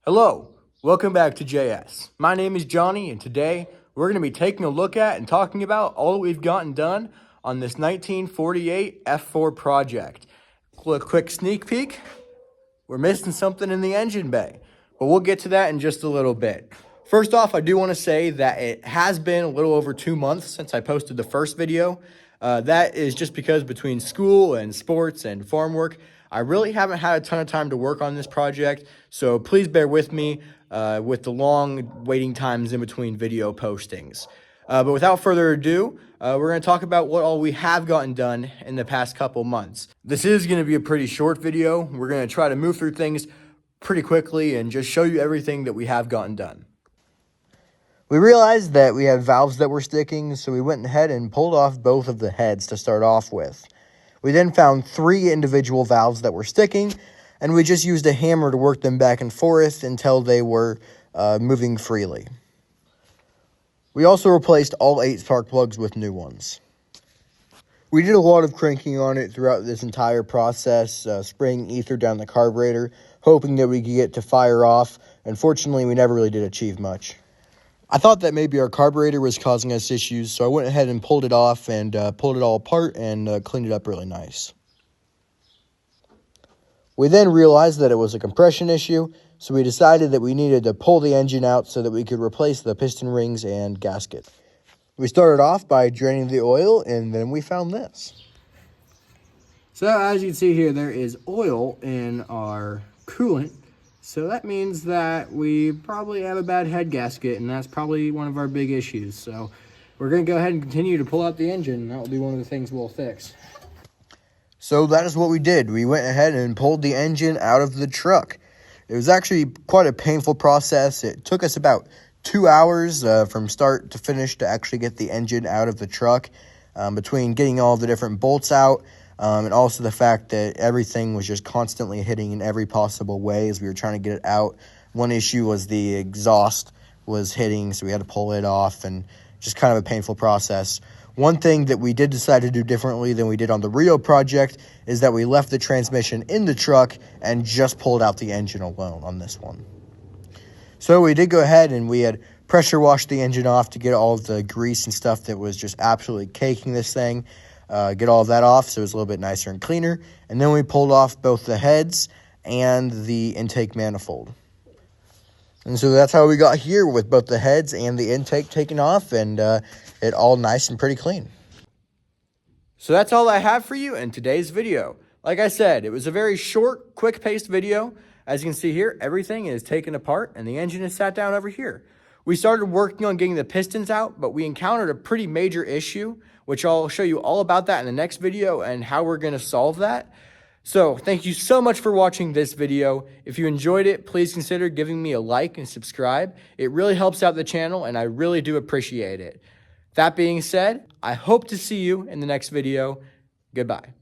Hello, welcome back to JS. My name is Johnny, and today we're going to be taking a look at and talking about all that we've gotten done on this 1948 F4 project. Quick sneak peek, we're missing something in the engine bay, but we'll get to that in just a little bit. First off, I do want to say that it has been a little over 2 months since I posted the first video. That is just because between school and sports and farm work, I really haven't had a ton of time to work on this project, so please bear with me with the long waiting times in between video postings. But without further ado, we're going to talk about what all we have gotten done in the past couple months. This is going to be a pretty short video. We're going to try to move through things pretty quickly and just show you everything that we have gotten done. We realized that we had valves that were sticking, so we went ahead and pulled off both of the heads to start off with. We then found 3 individual valves that were sticking, and we just used a hammer to work them back and forth until they were moving freely. We also replaced all 8 spark plugs with new ones. We did a lot of cranking on it throughout this entire process, spraying ether down the carburetor, hoping that we could get to fire off. Unfortunately, we never really did achieve much. I thought that maybe our carburetor was causing us issues, so I went ahead and pulled it off and pulled it all apart and cleaned it up really nice. We then realized that it was a compression issue, so we decided that we needed to pull the engine out so that we could replace the piston rings and gasket. We started off by draining the oil, and then we found this. So as you can see here, there is oil in our coolant. So that means that we probably have a bad head gasket, and that's probably one of our big issues. So we're going to go ahead and continue to pull out the engine, and that will be one of the things we'll fix. So that is what we did. We went ahead and pulled the engine out of the truck. It was actually quite a painful process. It took us about 2 hours from start to finish to actually get the engine out of the truck, between getting all the different bolts out, and also the fact that everything was just constantly hitting in every possible way as we were trying to get it out. One issue was the exhaust was hitting, so we had to pull it off, and just kind of a painful process. One thing that we did decide to do differently than we did on the Rio project is that we left the transmission in the truck and just pulled out the engine alone on this one. So we did go ahead and we had pressure washed the engine off to get all of the grease and stuff that was just absolutely caking this thing. Get all of that off so it was a little bit nicer and cleaner. And then we pulled off both the heads and the intake manifold. And so that's how we got here with both the heads and the intake taken off, and it all nice and pretty clean. So that's all I have for you in today's video. Like I said, it was a very short, quick-paced video. As you can see here, everything is taken apart and the engine is sat down over here. We started working on getting the pistons out, but we encountered a pretty major issue, which I'll show you all about that in the next video and how we're going to solve that. So thank you so much for watching this video. If you enjoyed it, please consider giving me a like and subscribe. It really helps out the channel and I really do appreciate it. That being said, I hope to see you in the next video. Goodbye.